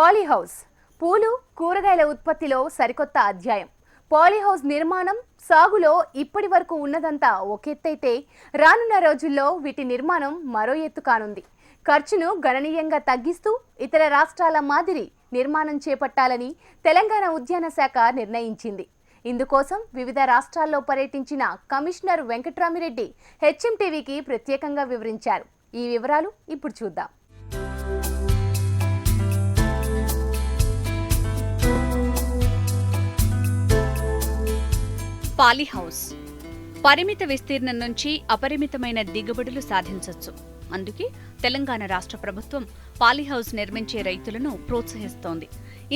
Polyhouse పూలు కూరగాయల ఉత్పత్తిలో సరికొత్త అధ్యాయం. పాలీహౌస్ నిర్మాణం సాగులో ఇప్పటి వరకు ఉన్నదంతా ఒక ఎత్తైతే రానున్న రోజుల్లో వీటి నిర్మాణం మరో ఎత్తు కానుంది. ఖర్చును గణనీయంగా తగ్గిస్తూ ఇతర రాష్ట్రాల మాదిరి నిర్మాణం చేపట్టాలని తెలంగాణ ఉద్యాన శాఖ నిర్ణయించింది. ఇందుకోసం వివిధ రాష్ట్రాల్లో పర్యటించిన కమిషనర్ వెంకట్రామిరెడ్డి హెచ్ఎంటీవీకి ప్రత్యేకంగా వివరించారు. ఈ వివరాలు ఇప్పుడు చూద్దాం. పాలీహౌస్ పరిమిత విస్తీర్ణం నుంచి అపరిమితమైన దిగుబడులు సాధించవచ్చు. అందుకే తెలంగాణ రాష్ట్ర ప్రభుత్వం పాలీహౌస్ నిర్మించే రైతులను ప్రోత్సహిస్తోంది.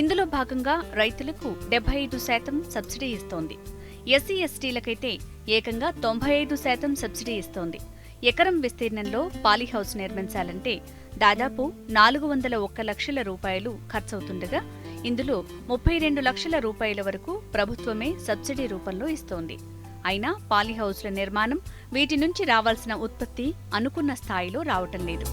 ఇందులో భాగంగా రైతులకు 75% సబ్సిడీ ఇస్తోంది. ఎస్సీ ఎస్టీలకైతే ఏకంగా 95% సబ్సిడీ ఇస్తోంది. ఎకరం విస్తీర్ణంలో పాలీహౌస్ నిర్మించాలంటే దాదాపు 401 లక్షల రూపాయలు ఖర్చవుతుండగా ఇందులో 32 లక్షల రూపాయల వరకు ప్రభుత్వమే సబ్సిడీ రూపంలో ఇస్తోంది. అయినా పాలీహౌస్ల నిర్మాణం వీటి నుంచి రావాల్సిన ఉత్పత్తి అనుకున్న స్థాయిలో రావటం లేదు.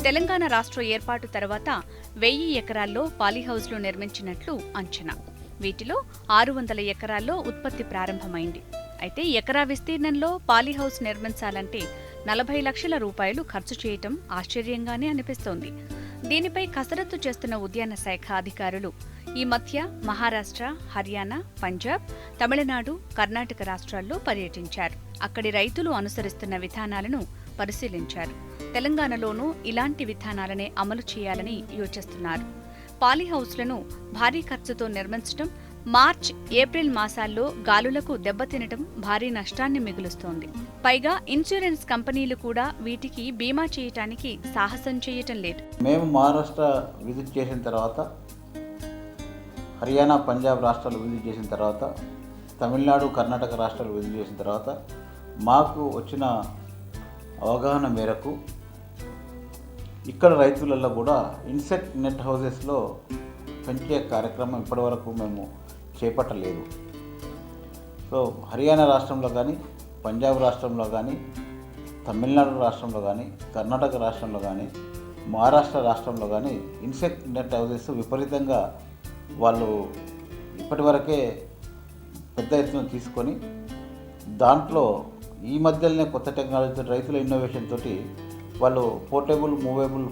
తెలంగాణ రాష్ట్ర ఏర్పాటు తర్వాత 1000 ఎకరాల్లో పాలీహౌస్లు నిర్మించినట్లు అంచనా. వీటిలో 600 ఎకరాల్లో ఉత్పత్తి ప్రారంభమైంది. అయితే ఎకరా విస్తీర్ణంలో పాలీహౌస్ నిర్మించాలంటే 40 లక్షల రూపాయలు ఖర్చు చేయటం ఆశ్చర్యంగానే అనిపిస్తోంది. దీనిపై కసరత్తు చేస్తున్న ఉద్యాన శాఖ అధికారులు ఈ మధ్య మహారాష్ట్ర, హర్యానా, పంజాబ్, తమిళనాడు, కర్ణాటక రాష్ట్రాల్లో పర్యటించారు. అక్కడి రైతులు అనుసరిస్తున్న విధానాలను పరిశీలించారు. తెలంగాణలోనూ ఇలాంటి విధానాలనే అమలు చేయాలని యోచిస్తున్నారు. పాలీహౌస్లను భారీ ఖర్చుతో నిర్మించడం, మార్చ్, ఏప్రిల్ మాసాల్లో గాలులకు దెబ్బతినటం భారీ నష్టాన్ని మిగులుస్తోంది. పైగా ఇన్సూరెన్స్ కంపెనీలు కూడా వీటికి బీమా చేయటానికి సాహసం చేయటం లేదు. మేము మహారాష్ట్ర విజిట్ చేసిన తర్వాత, హర్యానా, పంజాబ్ రాష్ట్రాలు విజిట్ చేసిన తర్వాత, తమిళనాడు, కర్ణాటక రాష్ట్రాలు విజిట్ చేసిన తర్వాత మాకు వచ్చిన అవగాహన మేరకు ఇక్కడ రైతులలో కూడా ఇన్సెక్ట్ నెట్ హౌసెస్లో పెంచే కార్యక్రమం ఇప్పటివరకు మేము చేపట్టలేదు. సో హర్యానా రాష్ట్రంలో కానీ, పంజాబ్ రాష్ట్రంలో కానీ, తమిళనాడు రాష్ట్రంలో కానీ, కర్ణాటక రాష్ట్రంలో కానీ, మహారాష్ట్ర రాష్ట్రంలో కానీ ఇన్సెక్ట్ నెట్ హౌసెస్ విపరీతంగా వాళ్ళు ఇప్పటివరకే పెద్ద ఎత్తున తీసుకొని దాంట్లో ఈ మధ్యలోనే కొత్త టెక్నాలజీతో రైతుల ఇన్నోవేషన్ తోటి వాళ్ళు పోర్టబుల్, మూవేబుల్,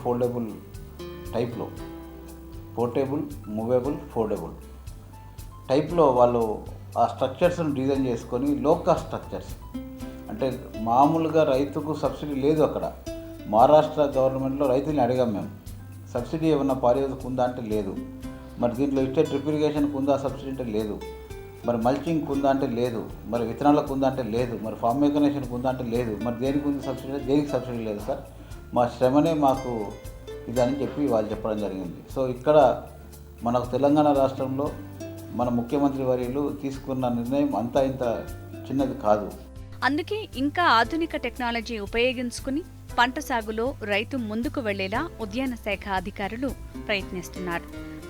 ఫోల్డబుల్ టైప్లో వాళ్ళు ఆ స్ట్రక్చర్స్ను డిజైన్ చేసుకొని లో కాస్ట్ స్ట్రక్చర్స్, అంటే మామూలుగా రైతుకు సబ్సిడీ లేదు. అక్కడ మహారాష్ట్ర గవర్నమెంట్లో రైతుల్ని అడిగాం మేము, సబ్సిడీ ఏమన్నా పాలీహౌస్కి ఉందా అంటే లేదు. మరి దీంట్లో ఇచ్చే డ్రిప్ ఇరిగేషన్కి ఉందా సబ్సిడీ అంటే లేదు. మరి మల్చింగ్కి ఉందా అంటే లేదు. మరి విత్తనాలకు ఉందా అంటే లేదు. మరి ఫార్మ్ మెకనైజేషన్కి ఉందా అంటే లేదు. మరి దేనికి ఉంది సబ్సిడీ? దేనికి సబ్సిడీ లేదు సార్, మా శ్రమనే మాకు ఇదని చెప్పి వాళ్ళు చెప్పడం జరిగింది. సో ఇక్కడ మనకు తెలంగాణ రాష్ట్రంలో మన ముఖ్యమంత్రి వర్యులు తీసుకున్న నిర్ణయం అంతా ఇంత చిన్నది కాదు. అందుకే ఇంకా ఆధునిక టెక్నాలజీ ఉపయోగించుకుని పంట సాగులో రైతు ముందుకు వెళ్లేలా ఉద్యాన శాఖ అధికారులు ప్రయత్నిస్తున్నారు.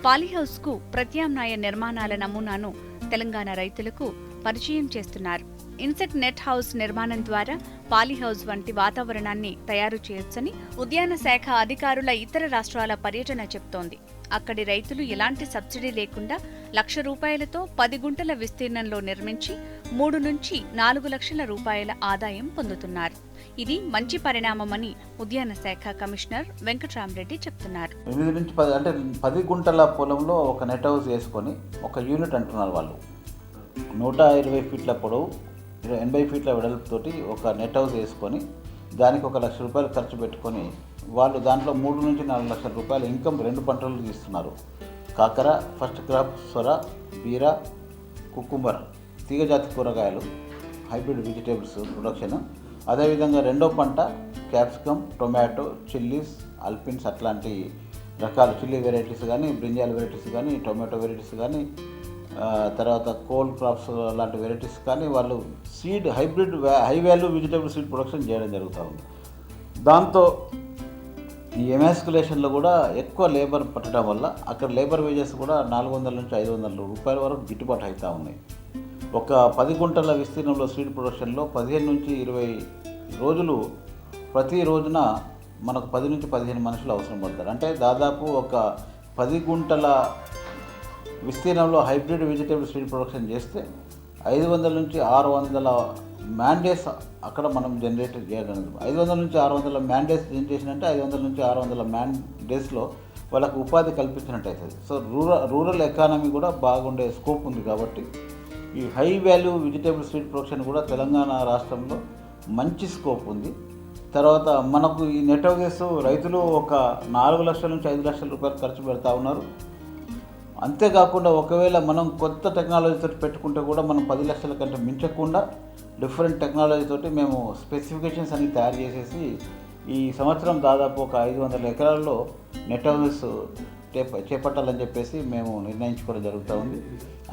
పాలీహౌస్కు ప్రత్యామ్నాయ నిర్మాణాల నమూనాను తెలంగాణ రైతులకు పరిచయం చేస్తున్నారు. ఇన్సెక్ట్ నెట్ హౌస్ నిర్మాణం ద్వారా పాలీహౌస్ వంటి వాతావరణాన్ని తయారు చేయొచ్చని ఉద్యాన శాఖ అధికారుల ఇతర రాష్ట్రాల పర్యటన చెబుతోంది. అక్కడి రైతులు ఎలాంటి సబ్సిడీ లేకుండా 1,00,000 రూపాయలతో 10 గుంటల విస్తీర్ణంలో నిర్మించి 3 నుంచి 4 లక్షల రూపాయల ఆదాయం పొందుతున్నారు. ఇది మంచి పరిణామమని ఉద్యాన శాఖ కమిషనర్ వెంకట్రామిరెడ్డి చెప్తున్నారు. 8 నుంచి 10 అంటే 10 గుంటల పొలంలో ఒక నెట్ హౌస్ వేసుకొని ఒక యూనిట్ అంటున్నారు వాళ్ళు. 120 ఫీట్ల పొడవు, 80 ఫీట్ల వెడల్పుతోటి ఒక నెట్ హౌస్ వేసుకొని దానికి 1,00,000 రూపాయలు ఖర్చు పెట్టుకొని వాళ్ళు దాంట్లో 3 నుంచి 4 లక్షల రూపాయల ఇన్కమ్ 2 పంటలు తీస్తున్నారు. కాకర, ఫస్ట్ క్రాప్, సొర, బీర, కుకుంబర్, తీగజాతి కూరగాయలు, హైబ్రిడ్ వెజిటేబుల్స్ ప్రొడక్షన్. అదేవిధంగా రెండో పంట క్యాప్సికమ్, టొమాటో, చిల్లీస్, అల్పిన్స్ అట్లాంటి రకాల చిల్లీ వెరైటీస్ కానీ, బ్రింజాల్ వెరైటీస్ కానీ, టొమాటో వెరైటీస్ కానీ, తర్వాత కోల్డ్ క్రాప్స్ లాంటి వెరైటీస్ కానీ వాళ్ళు seed hybrid high value vegetable seed production చేయడం జరుగుతూ ఉంది. దాంతో ఈ ఎమాస్కులేషన్లో కూడా ఎక్కువ లేబర్ పట్టడం వల్ల అక్కడ లేబర్ వేజెస్ కూడా 400 నుంచి 500 రూపాయల వరకు గిట్టుబాటు అవుతూ ఉన్నాయి. ఒక 10 గుంటల విస్తీర్ణంలో సీడ్ ప్రొడక్షన్లో 15 నుంచి 20 రోజులు ప్రతి రోజున మనకు 10 నుంచి 15 మనుషులు అవసరం పడతారు. అంటే దాదాపు ఒక 10 గుంటల విస్తీర్ణంలో హైబ్రిడ్ వెజిటేబుల్ సీడ్ ప్రొడక్షన్ చేస్తే 500 నుంచి 600 మ్యాండేస్ అక్కడ మనం జనరేట్ చేయగలుగుతాం. 500 నుంచి 600 మ్యాండేస్ జనరేషన్ అంటే 500 నుంచి 600 మ్యాండేస్లో వాళ్ళకు ఉపాధి కల్పించినట్టు అవుతుంది. సో రూరల్ ఎకానమీ కూడా బాగుండే స్కోప్ ఉంది. కాబట్టి ఈ high value vegetable seed production కూడా తెలంగాణ రాష్ట్రంలో మంచి స్కోప్ ఉంది. తర్వాత మనకు ఈ నెట్ హౌసెస్ రైతులు ఒక 4 లక్షల నుంచి 5 లక్షల రూపాయలు ఖర్చు పెడతా ఉన్నారు. అంతేకాకుండా ఒకవేళ మనం కొత్త టెక్నాలజీతో పెట్టుకుంటే కూడా మనం 10 లక్షల కంటే మించకుండా డిఫరెంట్ టెక్నాలజీతోటి మేము స్పెసిఫికేషన్స్ అన్ని తయారు చేసేసి ఈ సంవత్సరం దాదాపు ఒక 500 ఎకరాల్లో నెట్ హౌసెస్ చేపట్టాలని చెప్పేసి మేము నిర్ణయించుకోవడం జరుగుతూ ఉంది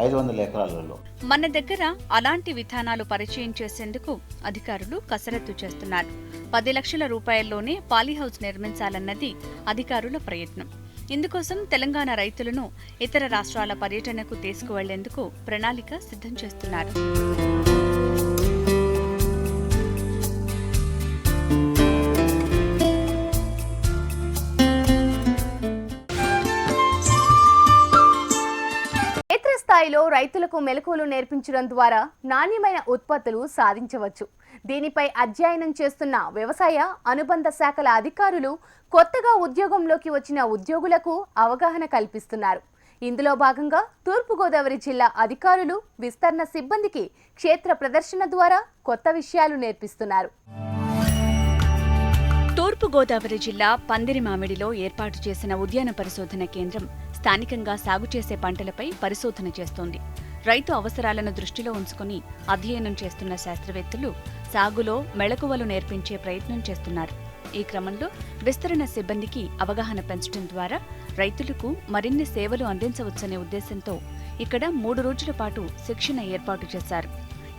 500 ఎకరాలలో. మన దగ్గర అలాంటి విధానాలు పరిచయం చేసేందుకు అధికారులు కసరత్తు చేస్తున్నారు. 10 లక్షల రూపాయల్లోనే పాలీహౌస్ నిర్మించాలన్నది అధికారుల ప్రయత్నం. ఇందుకోసం తెలంగాణ రైతులను ఇతర రాష్ట్రాల పర్యటనకు తీసుకువెళ్లేందుకు ప్రణాళిక సిద్ధం చేస్తున్నారు. స్థాయిలో రైతులకు మెలకువలు నేర్పించడం ద్వారా నాణ్యమైన ఉత్పత్తులు సాధించవచ్చు. దీనిపై అధ్యయనం చేస్తున్న వ్యవసాయ అనుబంధ శాఖల అధికారులు కొత్తగా ఉద్యోగంలోకి వచ్చిన ఉద్యోగులకు అవగాహన కల్పిస్తున్నారు. ఇందులో భాగంగా తూర్పుగోదావరి జిల్లా అధికారులు విస్తరణ సిబ్బందికి క్షేత్ర ప్రదర్శన ద్వారా కొత్త విషయాలు నేర్పిస్తున్నారు. తూర్పుగోదావరి జిల్లా పందిరిమామిడిలో ఏర్పాటు చేసిన ఉద్యాన పరిశోధన కేంద్రం స్థానికంగా సాగు చేసే పంటలపై పరిశోధన చేస్తోంది. రైతు అవసరాలను దృష్టిలో ఉంచుకుని అధ్యయనం చేస్తున్న శాస్త్రవేత్తలు సాగులో మెళకువలు నేర్పించే ప్రయత్నం చేస్తున్నారు. ఈ క్రమంలో విస్తరణ సిబ్బందికి అవగాహన పెంచడం ద్వారా రైతులకు మరిన్ని సేవలు అందించవచ్చనే ఉద్దేశంతో ఇక్కడ 3 రోజుల పాటు శిక్షణ ఏర్పాటు చేశారు.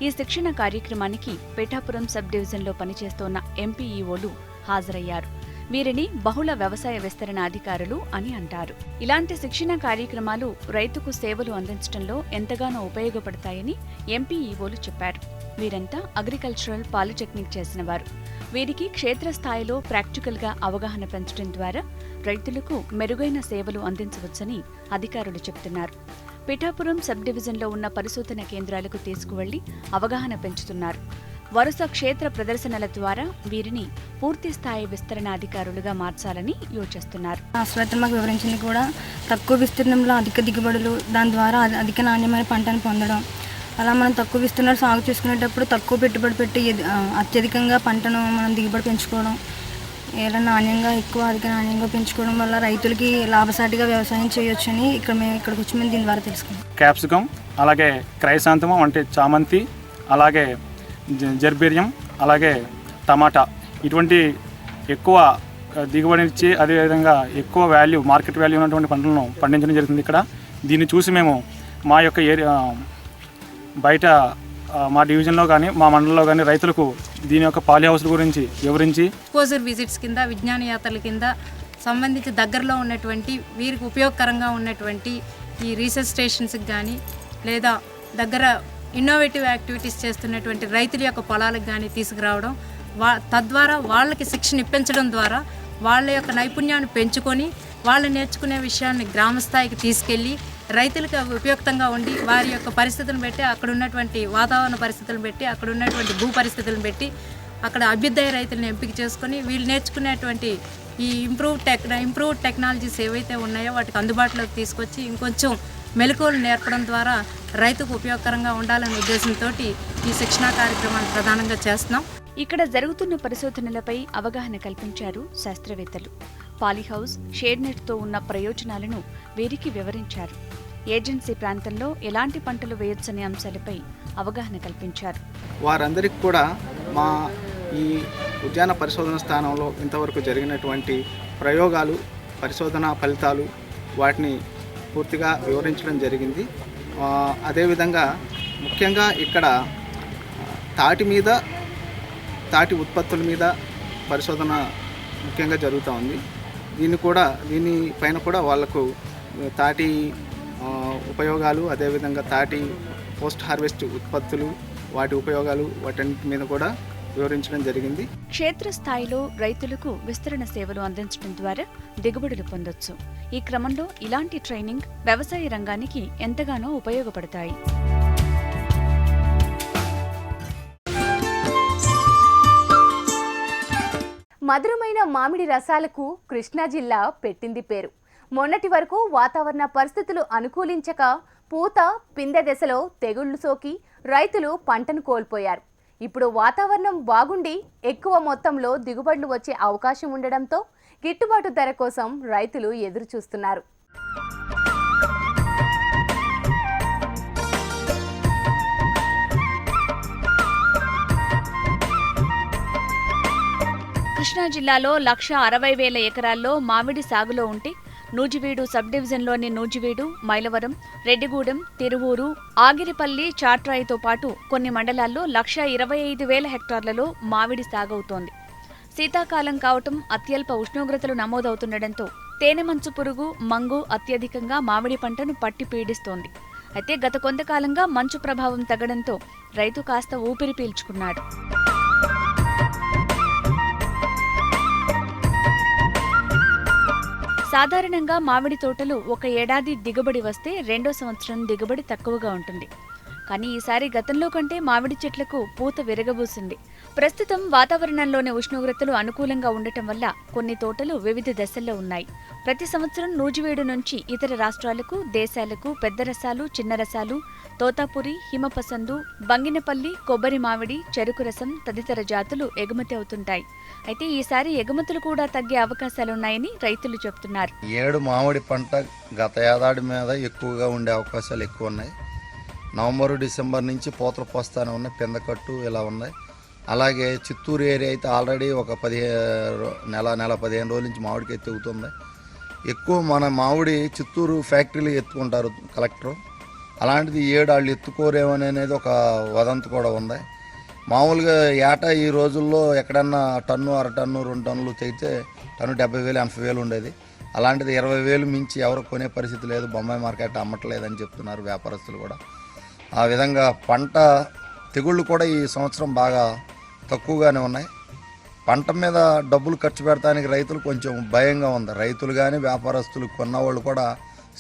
ఈ శిక్షణ కార్యక్రమానికి పిఠాపురం సబ్ డివిజన్లో పనిచేస్తోన్న ఎంపీఈఓలు హాజరయ్యారు. వీరిని బహుళ వ్యవసాయ విస్తరణ అధికారులు అని అంటారు. ఇలాంటి శిక్షణ కార్యక్రమాలు రైతుకు సేవలు అందించడంలో ఎంతగానో ఉపయోగపడతాయని ఎంపీఈఓలు చెప్పారు. వీరంతా అగ్రికల్చరల్ పాలిటెక్నిక్ చేసిన వారు. వీరికి క్షేత్రస్థాయిలో ప్రాక్టికల్గా అవగాహన పెంచడం ద్వారా రైతులకు మెరుగైన సేవలు అందించవచ్చని అధికారులు చెబుతున్నారు. పిఠాపురం సబ్ డివిజన్లో ఉన్న పరిశోధన కేంద్రాలకు తీసుకువెళ్లి అవగాహన పెంచుతున్నారు. వరుస క్షేత్ర ప్రదర్శనల ద్వారా వీరిని పూర్తి స్థాయి విస్తరణ అధికారులుగా మార్చాలని యోచిస్తున్నారు. శాస్త్రవేత్తలు మాకు వివరించింది కూడా తక్కువ విస్తీర్ణంలో అధిక దిగుబడులు, దాని ద్వారా అధిక నాణ్యమైన పంటను పొందడం. అలా మనం తక్కువ విస్తీర్ణాలు సాగు చేసుకునేటప్పుడు తక్కువ పెట్టుబడి పెట్టి అత్యధికంగా పంటను మనం దిగుబడి పెంచుకోవడం, ఎలా నాణ్యంగా అధిక నాణ్యంగా పెంచుకోవడం వల్ల రైతులకి లాభసాటిగా వ్యవసాయం చేయొచ్చని ఇక్కడికి వచ్చి మేము దీని ద్వారా తెలుసుకున్నాం. క్యాప్సికమ్, అలాగే క్రైసాంతమం అంటే చామంతి, అలాగే జర్బేరియం, అలాగే టమాటా ఇటువంటి ఎక్కువ దిగుబడినిచ్చి అదేవిధంగా ఎక్కువ మార్కెట్ వాల్యూ ఉన్నటువంటి పంటలను పండించడం జరుగుతుంది. ఇక్కడ దీన్ని చూసి మేము మా యొక్క బయట మా డివిజన్లో కానీ మా మండలంలో కానీ రైతులకు దీని యొక్క పాలీ హౌస్ గురించి వివరించి ఎక్స్పోజర్ విజిట్స్ కింద, విజ్ఞాన యాత్రల కింద సంబంధించి దగ్గరలో ఉన్నటువంటి వీరికి ఉపయోగకరంగా ఉన్నటువంటి ఈ రీసెర్చ్ స్టేషన్స్కి కానీ లేదా దగ్గర ఇన్నోవేటివ్ యాక్టివిటీస్ చేస్తున్నటువంటి రైతుల యొక్క పొలాలకు కానీ తీసుకురావడం, తద్వారా వాళ్ళకి శిక్షణ ఇప్పించడం ద్వారా వాళ్ళ యొక్క నైపుణ్యాన్ని పెంచుకొని వాళ్ళు నేర్చుకునే విషయాన్ని గ్రామస్థాయికి తీసుకెళ్ళి రైతులకు ఉపయుక్తంగా ఉండి వారి యొక్క పరిస్థితులను బట్టి, అక్కడ ఉన్నటువంటి వాతావరణ పరిస్థితులను బట్టి, అక్కడ ఉన్నటువంటి భూ పరిస్థితులను బట్టి అక్కడ అభ్యుదయ రైతులను ఎంపిక చేసుకొని వీళ్ళు నేర్చుకునేటువంటి ఈ ఇంప్రూవ్డ్ టెక్నాలజీస్ ఏవైతే ఉన్నాయో వాటికి అందుబాటులోకి తీసుకొచ్చి ఇంకొంచెం మెలకువలు నేర్పడం ద్వారా రైతుకు ఉపయోగకరంగా ఉండాలనే ఉద్దేశంతో ఈ శిక్షణా కార్యక్రమాన్ని ప్రధానంగా చేస్తున్నాం. ఇక్కడ జరుగుతున్న పరిశోధనలపై అవగాహన కల్పించారు శాస్త్రవేత్తలు. పాలీహౌస్, షేడ్ నెట్తో ఉన్న ప్రయోజనాలను వీరికి వివరించారు. ఏజెన్సీ ప్రాంతంలో ఎలాంటి పంటలు వేయొచ్చనే అంశాలపై అవగాహన కల్పించారు. వారందరికీ కూడా మా ఈ ఉద్యాన పరిశోధన స్థానంలో ఇంతవరకు జరిగినటువంటి ప్రయోగాలు, పరిశోధన ఫలితాలు వాటిని పూర్తిగా వివరించడం జరిగింది. అదేవిధంగా ముఖ్యంగా ఇక్కడ తాటి ఉత్పత్తుల మీద పరిశోధన ముఖ్యంగా జరుగుతూ ఉంది. దీనిపైన కూడా వాళ్లకు తాటి ఉపయోగాలు, అదేవిధంగా తాటి పోస్ట్ హార్వెస్ట్ ఉత్పత్తులు, వాటి ఉపయోగాలు, వాటన్నిటి మీద కూడా వివరించడం జరిగింది. క్షేత్రస్థాయిలో రైతులకు విస్తరణ సేవలు అందించడం ద్వారా దిగుబడులు పొందొచ్చు. ఈ క్రమంలో ఇలాంటి ట్రైనింగ్ వ్యవసాయ రంగానికి ఎంతగానో ఉపయోగపడతాయి. మధురమైన మామిడి రసాలకు కృష్ణా జిల్లా పెట్టింది పేరు. మొన్నటి వరకు వాతావరణ పరిస్థితులు అనుకూలించక పూత, పిందె దశలో తెగుళ్లు సోకి రైతులు పంటను కోల్పోయారు. ఇప్పుడు వాతావరణం బాగుండి ఎక్కువ మొత్తంలో దిగుబడులు వచ్చే అవకాశం ఉండడంతో గిట్టుబాటు ధర కోసం రైతులు ఎదురు చూస్తున్నారు. కృష్ణా జిల్లాలో 1,60,000 ఎకరాల్లో మామిడి సాగులో ఉంటే నూజివీడు సబ్ డివిజన్లోని నూజివీడు, మైలవరం, రెడ్డిగూడెం, తిరువూరు, ఆగిరిపల్లి, చాట్రాయితో పాటు కొన్ని మండలాల్లో 1,25,000 హెక్టార్లలో మామిడి సాగవుతోంది. శీతాకాలం కావటం, అత్యల్ప ఉష్ణోగ్రతలు నమోదవుతుండటంతో తేనెమంచు పురుగు, మంగు అత్యధికంగా మామిడి పంటను పట్టి పీడిస్తోంది. అయితే గత కొంతకాలంగా మంచు ప్రభావం తగ్గడంతో రైతు కాస్త ఊపిరి పీల్చుకున్నాడు. సాధారణంగా మామిడి తోటలు ఒక ఏడాది దిగుబడి వస్తే రెండో సంవత్సరం దిగుబడి తక్కువగా ఉంటుంది. కానీ ఈసారి గతంలో కంటే మామిడి చెట్లకు పూత విరగబూసింది. ప్రస్తుతం వాతావరణంలోని ఉష్ణోగ్రతలు అనుకూలంగా ఉండటం వల్ల కొన్ని తోటలు వివిధ దశల్లో ఉన్నాయి. ప్రతి సంవత్సరం నూజివీడు నుంచి ఇతర రాష్ట్రాలకు, దేశాలకు పెద్ద రసాలు, చిన్న రసాలు, తోతాపురి, హిమపసందు, బంగినపల్లి, కొబ్బరి మామిడి, చెరుకు రసం తదితర జాతులు ఎగుమతి అవుతుంటాయి. అయితే ఈసారి ఎగుమతులు కూడా తగ్గే అవకాశాలున్నాయని రైతులు చెబుతున్నారు. ఏడు మామిడి పంట గత ఏడాది మీద ఎక్కువగా ఉండే అవకాశాలు ఎక్కువ ఉన్నాయి. నవంబరు, డిసెంబర్ నుంచి పూతలు పోస్తానే ఉన్నాయి, పిందకట్టు ఇలా ఉన్నాయి. అలాగే చిత్తూరు ఏరియా అయితే ఆల్రెడీ ఒక 15 రోజుల నుంచి మామిడికి ఎత్తుకుతుంది. ఎక్కువ మన మామిడి చిత్తూరు ఫ్యాక్టరీలు ఎత్తుకుంటారు కలెక్టరు. అలాంటిది ఏడు వాళ్ళు ఎత్తుకోరేమనేది ఒక వదంతి కూడా ఉంది. మామూలుగా ఏటా ఈ రోజుల్లో ఎక్కడన్నా టన్ను, అర టన్ను, 2 టన్నులు తెగితే టన్ను 70,000, 80,000 ఉండేది. అలాంటిది 20,000 మించి ఎవరు కొనే పరిస్థితి లేదు. బొంబాయి మార్కెట్ అమ్మట్లేదని చెప్తున్నారు వ్యాపారస్తులు కూడా. ఆ విధంగా పంట తెగుళ్ళు కూడా ఈ సంవత్సరం బాగా తక్కువగానే ఉన్నాయి. పంట మీద డబ్బులు ఖర్చు పెడతానికి రైతులు కొంచెం భయంగా ఉంది. రైతులు కానీ వ్యాపారస్తులు కొన్నవాళ్ళు కూడా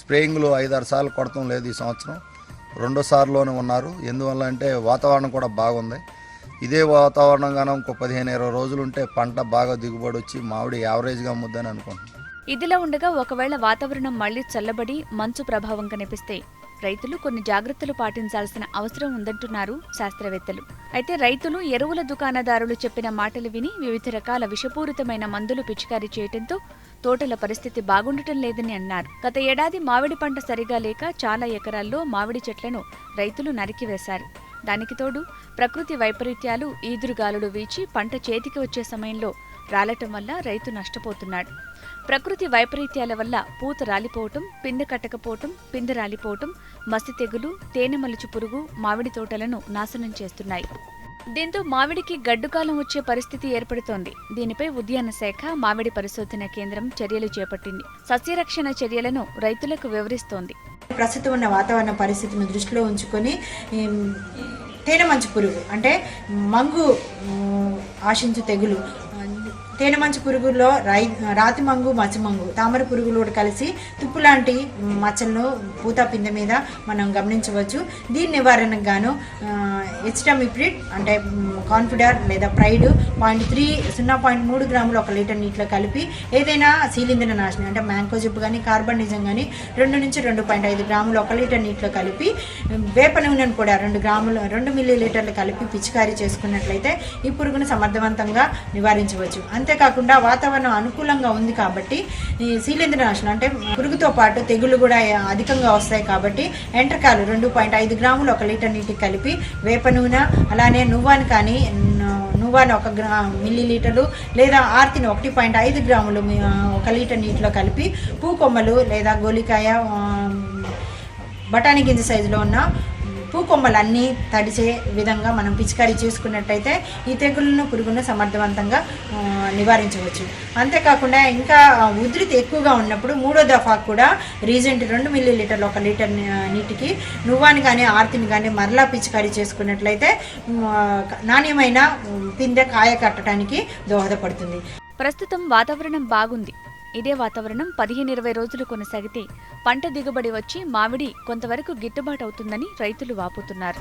స్ప్రేయింగ్లు 5-6 సార్లు కొడతాం లేదు. ఈ సంవత్సరం 2 సార్లులోనే ఉన్నారు. ఎందువల్ల అంటే వాతావరణం కూడా బాగుంది. ఇదే వాతావరణం కానీ ఇంకో 15-20 రోజులు ఉంటే పంట బాగా దిగుబడి వచ్చి మామిడి యావరేజ్గా అమ్ముద్దని అనుకుంటున్నాం. ఇదిలా ఉండగా ఒకవేళ వాతావరణం మళ్లీ చల్లబడి మంచు ప్రభావం కనిపిస్తే రైతులు కొన్ని జాగ్రత్తలు పాటించాల్సిన అవసరం ఉందంటున్నారు శాస్త్రవేత్తలు. అయితే రైతులు, ఎరువుల దుకాణదారులు చెప్పిన మాటలు విని వివిధ రకాల విషపూరితమైన మందులు పిచికారీ చేయడంతో తోటల పరిస్థితి బాగుండటం లేదని అన్నారు. గత ఏడాది మామిడి పంట సరిగా లేక చాలా ఎకరాల్లో మామిడి చెట్లను రైతులు నరికివేశారు. దానికి తోడు ప్రకృతి వైపరీత్యాలు, ఈదురుగాలులు వీచి పంట చేతికి వచ్చే సమయంలో రాలటం వల్ల రైతు నష్టపోతున్నాడు. ప్రకృతి వైపరీత్యాల వల్ల పూత రాలిపోవటం, పిందె కట్టకపోవటం, పిందె రాలిపోవటం, మసి తెగులు, తేనె మలుచు పురుగు మామిడి తోటలను నాశనం చేస్తున్నాయి. దీంతో మామిడికి గడ్డుకాలం వచ్చే పరిస్థితి ఏర్పడుతోంది. దీనిపై ఉద్యాన శాఖ మామిడి పరిశోధన కేంద్రం చర్యలు చేపట్టింది. సస్యరక్షణ చర్యలను రైతులకు వివరిస్తోంది. ప్రస్తుతం ఉన్న వాతావరణ పరిస్థితిని దృష్టిలో ఉంచుకొని తేనె మంచు పురుగు అంటే మంగు ఆశించు తెగులు, తేనె మంచు పురుగుల్లో రాతి మంగు, మచ్చ మంగు, తామర పురుగులు కూడా కలిసి తుప్పు లాంటి మచ్చలను పూత పిందె మీద మనం గమనించవచ్చు. దీని నివారణకు గాను హెచ్టమిప్రిడ్ అంటే కాన్ఫిడార్ లేదా ప్రైడ్ 0.3 గ్రాములు 1 లీటర్ నీటిలో కలిపి ఏదైనా శీలింద్ర నాశనం అంటే మ్యాంకోజిప్ కానీ కార్బనిజం కానీ 2 నుంచి 2.5 గ్రాములు 1 లీటర్ నీటిలో కలిపి, వేప నూనెను కూడా 2 మిల్లీలీటర్లు కలిపి పిచికారీ చేసుకున్నట్లయితే ఈ పురుగును సమర్థవంతంగా నివారించవచ్చు. అంతేకాకుండా వాతావరణం అనుకూలంగా ఉంది కాబట్టి ఈ శీలింద్ర నాశనం అంటే పురుగుతో పాటు తెగుళ్ళు కూడా అధికంగా వస్తాయి కాబట్టి ఎంట్రకాలు 2.5 గ్రాములు 1 లీటర్ నీటికి కలిపి, వేప నూనె అలానే నువ్వాను కానీ నువ్వాను 1 మిల్లీలీటర్లు లేదా ఆర్తిని 1.5 గ్రాములు 1 లీటర్ నీటిలో కలిపి పూకొమ్మలు లేదా గోలికాయ బఠానీ గింజ సైజులో ఉన్న పూకొమ్మలన్నీ తడిచే విధంగా మనం పిచికారీ చేసుకున్నట్టయితే ఈ తెగుళ్ళను పురుగులను సమర్థవంతంగా నివారించవచ్చు. అంతేకాకుండా ఇంకా ఉధృతి ఎక్కువగా ఉన్నప్పుడు 3వ దఫా కూడా రీజెంట్ 2 మిల్లీలీటర్లు 1 లీటర్ నీటికి నువ్వాని కానీ ఆర్తిని కానీ మరలా పిచికారీ చేసుకున్నట్లయితే నాణ్యమైన పిందె కాయ కట్టడానికి దోహదపడుతుంది. ప్రస్తుతం వాతావరణం బాగుంది. ఇదే వాతావరణం 15-20 రోజులు కొనసాగితే పంట దిగుబడి వచ్చి మామిడి కొంతవరకు గిట్టుబాటు అవుతుందని రైతులు వాపోతున్నారు.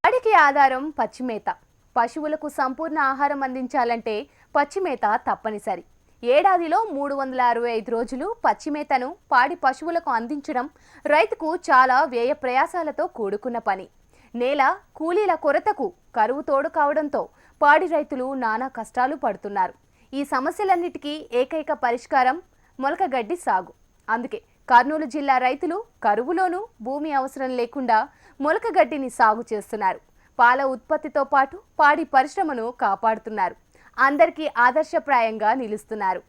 వాడికి ఆధారం పచ్చిమేత. పశువులకు సంపూర్ణ ఆహారం అందించాలంటే పచ్చిమేత తప్పనిసరి. ఏడాదిలో 365 రోజులు పచ్చిమేతను పాడి పశువులకు అందించడం రైతుకు చాలా వ్యయ ప్రయాసాలతో కూడుకున్న పని. నేల కూలీల కొరతకు కరువు తోడు కావడంతో పాడి రైతులు నానా కష్టాలు పడుతున్నారు. ఈ సమస్యలన్నిటికీ ఏకైక పరిష్కారం మొలకగడ్డి సాగు. అందుకే కర్నూలు జిల్లా రైతులు కరువులోనూ భూమి అవసరం లేకుండా మొలకగడ్డిని సాగు చేస్తున్నారు. పాల ఉత్పత్తితో పాటు పాడి పరిశ్రమను కాపాడుతున్నారు. అందరికీ ఆదర్శప్రాయంగా నిలుస్తున్నారు.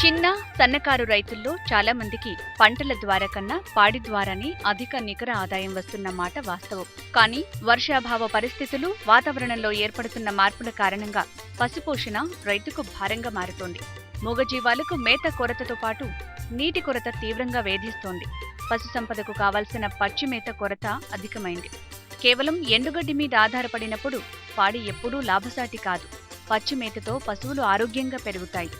చిన్న సన్నకారు రైతుల్లో చాలా మందికి పంటల ద్వారా కన్నా పాడి ద్వారానే అధిక నికర ఆదాయం వస్తున్న మాట వాస్తవం. కానీ వర్షాభావ పరిస్థితులు, వాతావరణంలో ఏర్పడుతున్న మార్పుల కారణంగా పశుపోషణ రైతుకు భారంగా మారుతోంది. మూగజీవాలకు మేత కొరతతో పాటు నీటి కొరత తీవ్రంగా వేధిస్తోంది. పశు సంపదకు కావాల్సిన పచ్చి మేత కొరత అధికమైంది. కేవలం ఎండుగడ్డి మీద ఆధారపడినప్పుడు పాడి ఎప్పుడూ లాభసాటి కాదు. పచ్చి మేతతో పశువులు ఆరోగ్యంగా పెరుగుతాయి,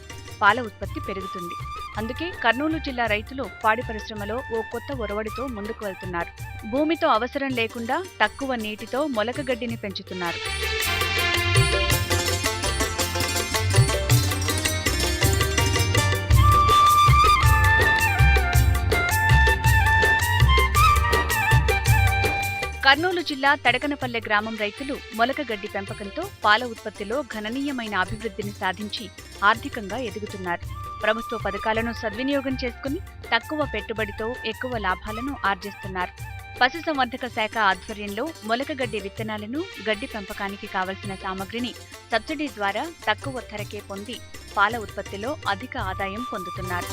పాల ఉత్పత్తి పెరుగుతుంది. అందుకే కర్నూలు జిల్లా రైతులు పాడి పరిశ్రమలో ఓ కొత్త ఒరవడితో ముందుకు వెళ్తున్నారు. భూమితో అవసరం లేకుండా తక్కువ నీటితో మొలకగడ్డిని పెంచుతున్నారు. కర్నూలు జిల్లా తడకనపల్లె గ్రామం రైతులు మొలకగడ్డి పెంపకంతో పాల ఉత్పత్తిలో గణనీయమైన అభివృద్ధిని సాధించి ఆర్థికంగా ఎదుగుతున్నారు. ప్రభుత్వ పథకాలను సద్వినియోగం చేసుకుని తక్కువ పెట్టుబడితో ఎక్కువ లాభాలను ఆర్జిస్తున్నారు. పశుసంవర్ధక శాఖ ఆధ్వర్యంలో మొలకగడ్డి విత్తనాలను, గడ్డి పెంపకానికి కావలసిన సామగ్రిని సబ్సిడీ ద్వారా తక్కువ ధరకే పొంది పాల ఉత్పత్తిలో అధిక ఆదాయం పొందుతున్నారు.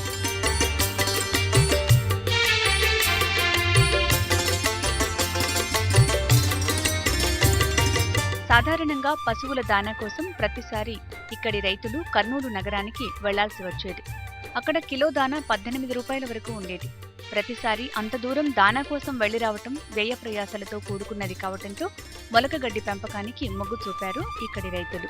సాధారణంగా పశువుల దానా కోసం ప్రతిసారి ఇక్కడి రైతులు కర్నూలు నగరానికి వెళ్లాల్సి వచ్చేది. అక్కడ కిలో దానా 18 రూపాయల వరకు ఉండేది. ప్రతిసారి అంత దూరం దానా కోసం వెళ్లి రావటం వ్యయ ప్రయాసాలతో కూడుకున్నది కావటంతో మొలకగడ్డి పెంపకానికి మొగ్గు చూపారు ఇక్కడి రైతులు.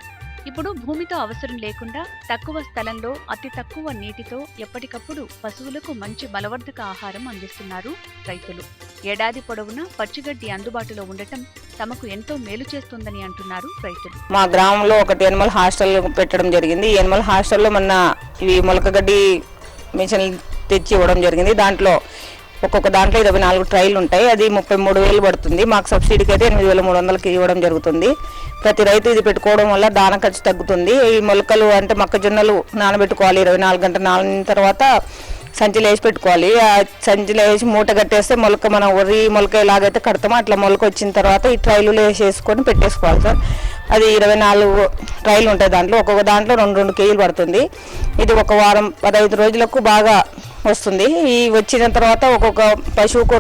ఇప్పుడు భూమితో అవసరం లేకుండా తక్కువ స్థలంలో అతి తక్కువ నీటితో ఎప్పటికప్పుడు పశువులకు మంచి బలవర్ధక ఆహారం అందిస్తున్నారు రైతులు. ఏడాది పొడవునా పచ్చిగడ్డి అందుబాటులో ఉండటం తమకు ఎంతో మేలు చేస్తుందని అంటున్నారు రైతులు. మా గ్రామంలో ఒకటి ఎనిమల్ హాస్టల్ పెట్టడం జరిగింది. ఈ ఎనిమల్ హాస్టల్లో మొన్న ఇవి మొలకగడ్డి మిషన్లు తెచ్చి ఇవ్వడం జరిగింది. దాంట్లో ఒక్కొక్క దాంట్లో 24 ట్రైలు ఉంటాయి. అది 33,000 పడుతుంది. మాకు సబ్సిడీకి అయితే 8,300కి ఇవ్వడం జరుగుతుంది. ప్రతి రైతు ఇది పెట్టుకోవడం వల్ల దాన ఖర్చు తగ్గుతుంది. ఈ మొలకలు అంటే మొక్కజొన్నలు నానబెట్టుకోవాలి. 24 గంటలు నానిన తర్వాత సంచిలో వేసి పెట్టుకోవాలి. ఆ సంచిలో వేసి మూట కట్టేస్తే మొలక మనం వరి మొలక ఎలాగైతే కడతామో అట్లా మొలక వచ్చిన తర్వాత ఈ ట్రైలు వేసేసుకొని పెట్టేసుకోవాలి సార్. అది 24 ట్రైలు ఉంటాయి. దాంట్లో ఒక్కొక్క దాంట్లో 2 కేజీలు పడుతుంది. ఇది ఒక వారం 15 రోజులకు బాగా వస్తుంది. ఈ వచ్చిన తర్వాత ఒక్కొక్క పశువుకు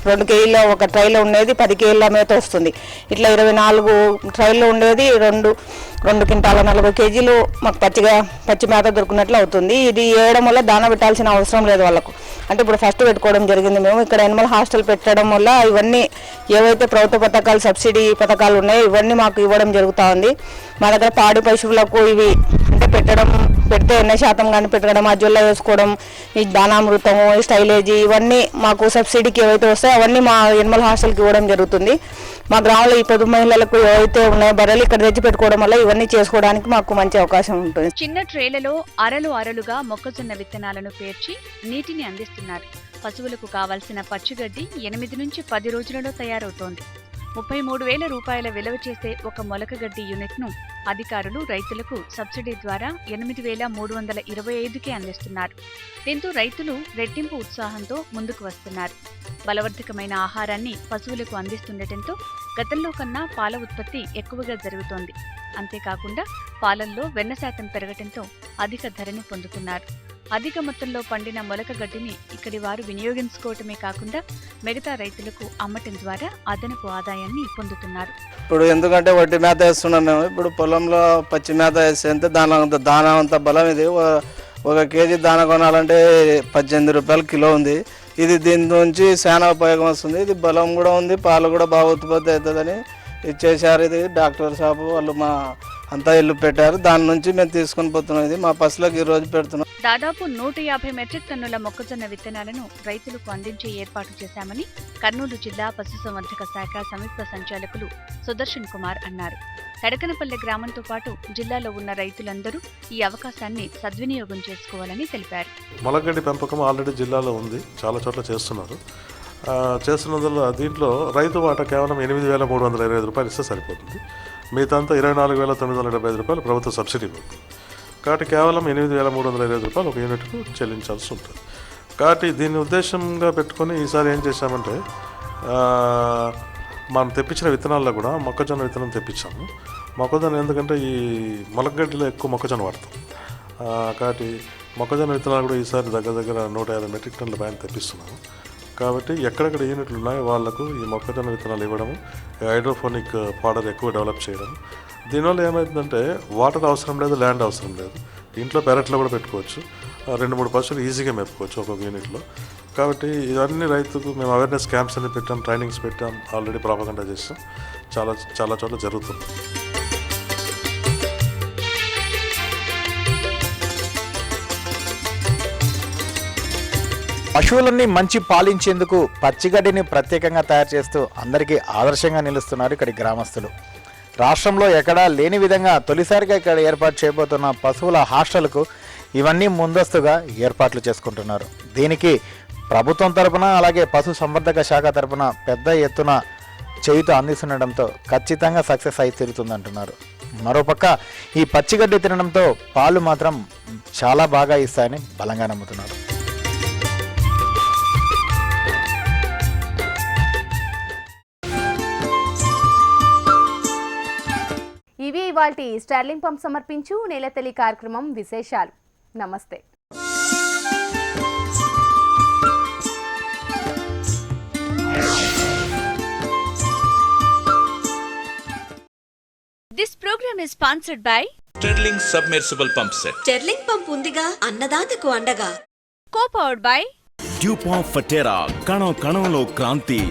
2 కేజీల ఒక ట్రైలో ఉండేది 10 కేజీల మేత వస్తుంది. ఇట్లా 24 ట్రైల్లో ఉండేది 2 క్వింటాల 40 కేజీలు మాకు పచ్చి మేత దొరికినట్లు అవుతుంది. ఇది వేయడం వల్ల దాన పెట్టాల్సిన అవసరం లేదు వాళ్ళకు. అంటే ఇప్పుడు ఫస్ట్ పెట్టుకోవడం జరిగింది మేము. ఇక్కడ ఎనిమల్ హాస్టల్ పెట్టడం వల్ల ఇవన్నీ ఏవైతే ప్రభుత్వ పథకాలు, సబ్సిడీ పథకాలు ఉన్నాయో ఇవన్నీ మాకు ఇవ్వడం జరుగుతూ ఉంది. మా దగ్గర పాడి పశువులకు ఇవి అంటే పెడితే 80% కానీ పెట్టడం, అజ్జొల్ల వేసుకోవడం, ఈ దానామృతము, స్టైలేజీ ఇవన్నీ మాకు సబ్సిడీకి ఏవైతే వస్తాయో అవన్నీ మా ఎనిమల్ హాస్టల్కి ఇవ్వడం జరుగుతుంది. మా గ్రామంలో ఈ పొదుపు మహిళలకు ఏవైతే ఉన్నాయో బర్రెలు ఇక్కడ తెచ్చి పెట్టుకోవడం వల్ల ఇవన్నీ చేసుకోవడానికి మాకు మంచి అవకాశం ఉంటుంది. చిన్న ట్రేలలో అరలుగా మొక్కజొన్న విత్తనాలను పేర్చి నీటిని అందిస్తున్నారు. పశువులకు కావాల్సిన పచ్చిగడ్డి 8 నుంచి 10 రోజులలో తయారవుతోంది. 33,000 రూపాయల విలువ చేసే ఒక మొలకగడ్డి యూనిట్ను అధికారులు రైతులకు సబ్సిడీ ద్వారా 8,325కే అందిస్తున్నారు. దీంతో రైతులు రెట్టింపు ఉత్సాహంతో ముందుకు వస్తున్నారు. బలవర్ధకమైన ఆహారాన్ని పశువులకు అందిస్తుండటంతో గతంలో కన్నా పాల ఉత్పత్తి ఎక్కువగా జరుగుతోంది. అంతేకాకుండా పాలల్లో వెన్న శాతం పెరగటంతో అధిక ధరని పొందుతున్నారు. అధిక మొత్తంలో పండిన మొలకగడ్డిని ఇక్కడి వారు వినియోగించుకోవటమే కాకుండా మిగతా రైతులకు అమ్మటం ద్వారా అదనపు ఆదాయాన్ని పొందుతున్నారు. ఇప్పుడు ఎందుకంటే వడ్డీ మేత వేస్తున్నాం మేము. ఇప్పుడు పొలంలో పచ్చి మేత వేస్తే దానా అంత బలం. ఇది 1 కేజీ దానా కొనాలంటే 18 రూపాయలు కిలో ఉంది. ఇది దీని నుంచి చాలా ఉపయోగం వస్తుంది. ఇది బలం కూడా ఉంది, పాలు కూడా బాగా ఉత్పత్తి అవుతుందని ఇచ్చేసారు. ఇది డాక్టర్ షాపు వాళ్ళు మా అంతా ఇల్లు పెట్టారు. దాని నుంచి మేము తీసుకొని పోతున్నాం. ఇది మా పశువులకు ఈ రోజు పెడుతున్నాం. దాదాపు 150 మెట్రిక్ టన్నుల మొక్కజొన్న విత్తనాలను రైతులకు అందించే ఏర్పాటు చేశామని కర్నూలు జిల్లా పశుసంవర్ధక శాఖ సంయుక్త సంచాలకులు సుదర్శన్ కుమార్ అన్నారు. తడకనపల్లె గ్రామంతో పాటు జిల్లాలో ఉన్న రైతులందరూ ఈ అవకాశాన్ని సద్వినియోగం చేసుకోవాలని తెలిపారు. మొలకగడ్డి పెంపకం ఆల్రెడీ జిల్లాలో ఉంది, చాలా చోట్ల చేస్తున్నారు. చేస్తున్నందువల్ల దీంట్లో రైతు వాటా కేవలం 8,325 రూపాయలు ఇస్తే సరిపోతుంది. మిగతా అంతా 24,975 రూపాయలు ప్రభుత్వ సబ్సిడీ పోతుంది. కాబట్టి కేవలం 8,325 రూపాయలు ఒక యూనిట్కు చెల్లించాల్సి ఉంటుంది. కాబట్టి దీన్ని ఉద్దేశంగా పెట్టుకొని ఈసారి ఏం చేశామంటే మనం తెప్పించిన విత్తనాల్లో కూడా మొక్కజొన్న విత్తనం తెప్పించాము. మొక్కజొన్న ఎందుకంటే ఈ మొలకగడ్డిలో ఎక్కువ మొక్కజొన్న వాడతాం. కాబట్టి మొక్కజొన్న విత్తనాలు కూడా ఈసారి దగ్గర 150 మెట్రిక్ టన్నుల పైన తెప్పిస్తున్నాము. కాబట్టి ఎక్కడెక్కడ యూనిట్లు ఉన్నాయో వాళ్లకు ఈ మొక్కజొన్న విత్తనాలు ఇవ్వడము, హైడ్రోఫోనిక్ పౌడర్ ఎక్కువ డెవలప్ చేయడం. దీనివల్ల ఏమవుతుందంటే వాటర్ అవసరం లేదు, ల్యాండ్ అవసరం లేదు. ఇంట్లో పెరట్లో కూడా పెట్టుకోవచ్చు. 2-3 పశువులు ఈజీగా మెప్పుకోవచ్చు ఒక్కొక్క యూనిట్లో. కాబట్టి ఇవన్నీ రైతుకు మేము అవేర్నెస్ క్యాంప్స్ అన్ని పెట్టాం, ట్రైనింగ్స్ పెట్టాం, ఆల్రెడీ ప్రాపగండా చేస్తాం. చాలా చోట్ల జరుగుతుంది. పశువులన్నీ మంచి పాలించేందుకు పచ్చిగడ్డిని ప్రత్యేకంగా తయారు చేస్తూ అందరికీ ఆదర్శంగా నిలుస్తున్నారు ఇక్కడి గ్రామస్తులు. రాష్ట్రంలో ఎక్కడా లేని విధంగా తొలిసారిగా ఇక్కడ ఏర్పాటు చేయబోతున్న పశువుల హాస్టల్కు ఇవన్నీ ముందస్తుగా ఏర్పాట్లు చేసుకుంటున్నారు. దీనికి ప్రభుత్వం తరపున అలాగే పశు సంవర్ధక శాఖ తరపున పెద్ద ఎత్తున చేయుత అందిస్తుండటంతో ఖచ్చితంగా సక్సెస్ అయి తీరుతుందంటున్నారు. మరోపక్క ఈ పచ్చిగడ్డి తినడంతో పాలు మాత్రం చాలా బాగా ఇస్తాయని బలంగా నమ్ముతున్నారు. ఇవి ఇవాల్టి స్టార్లింగ్ పంప్ సమర్పించు నేలతల్లి కార్యక్రమం విశేషాలు. నమస్తే. This program is sponsored by sterling submersible pump set. Sterling pump ఉందిగా అన్నదాతకు అండగా. Co-powered by డ్యూపాంట్ ఫటేరా, కణం కణంలో క్రాంతి.